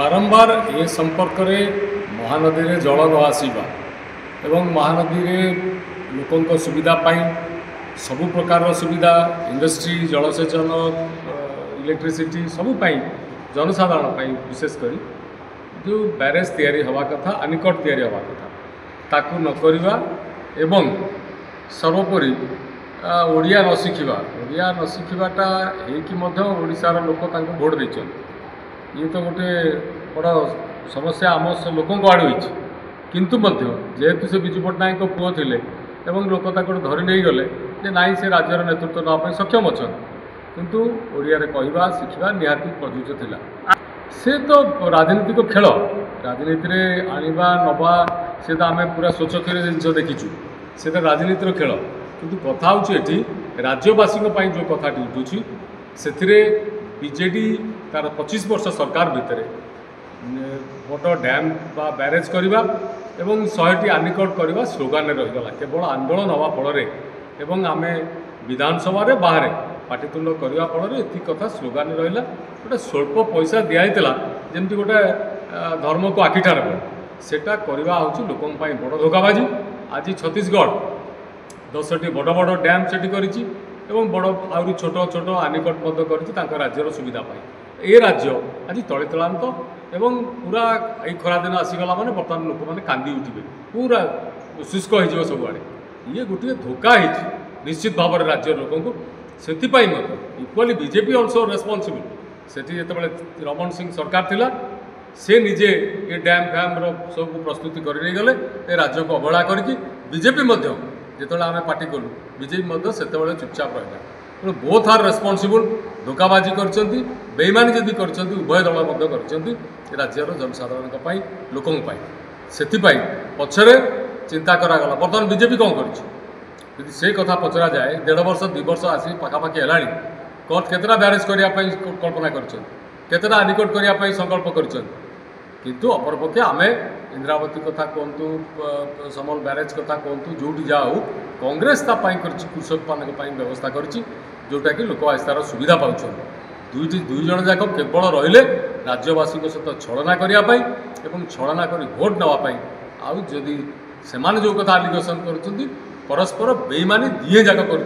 बारंबार ए संपर्क में महानदी में जल न आसवा एवं महानदी में लोकों सुविधा सबु प्रकार सुविधा इंडस्ट्री जलसेचन इलेक्ट्रिसिटी सबुपाई जनसाधारण विशेषकर जो बैरेज तैयारी हवा कथा आनिकट तैयारी हवा कथा ताकू न करवा एवं सर्वोपरि ओडिया न शिखिबाटा ओडिशार लोक भोट देते ये तो गोटे बड़ समस्या आम लोक आड़ हो किंतु जेहेतु से विजु पट्टनायक पुओ थे एवं लोक धरी नहीं गले नाई से राज्यर नेतृत्व नापी सक्षम अच्छा किंतु ओडिया कहवा शिखा निहाती प्रयोज्य थिला से तो राजनीतिक खेल राजनीति में आनिबा नवा से तो आम पूरा स्वच्छक्षर जिन देखीचु से तो राजनीतिर खेल किंतु कथा होची राज्यवासी जो कथा उठुची से बीजेडी तार 25 वर्ष सरकार भितर बड़ डैम बा बैरेज करवा एवं 100टी आनिकट करवा स्लोगान रहीगला केवल आंदोलन हवा फल एवं आम विधानसभा बाहर पाटितुंड करने फल ये कथा स्लोगान रहा गोटे स्वल्प पैसा दिखाई जमी गोटे धर्म को आखिठार सेटा करवा हूँ लोक बड़ धोखाबाजी आज छत्तीसगढ़ 10टी बड़ बड़ डैम से बड़ आहरी छोट छोट आनिकट कर राज्यर सुविधा पाई ए राज्य आज तले तलांत एवं पूरा ये खरादिन आसीगला मैंने बर्तमान लोक मैंने कांदी उठे पूरा शुष्क हो सबुआड़े ये गोटे धोखा निश्चित भाव में राज्य लोक से इक्वाली बीजेपी अल्सो रेस्पॉन्सिबल सेठी जिते रमण सिंह सरकार थिला से निजे ये डैम फैम सब प्रस्तुति करगले ए राज्य को अवहेला करके बीजेपी जो आम पार्टी कलु बीजेपी से चुपचाप रहा तेणु बोथ आर रेस्पॉन्सिबल धोखाबाजी कर बेईमानी जदि कर उभय दल कर राज्यर जनसाधारण लोकों से पछरे चिंता करागला बर्तमान बीजेपी कौन कर से कथा पचरा जाए 1.5 वर्ष 2 वर्ष आसी पाखापाखि है कोर्ट केतरा बैरेज करने कल्पना कर आनिकट करने संकल्प कर किंतु अपरपक्षे आम इंद्रावती कथा कहतु समल बैरेज कथा कहतु जो जाऊ कांग्रेस कृषक मान व्यवस्था करोटा कि लोक आस्थार सुविधा पाँच दुई जन जाक केवल रहिले राज्यवासी सहित छलना करने एवं छलना कर भोट नापी आदि से जो कथा आलिगेसन कर परस्पर बेईमानी दिए जाक कर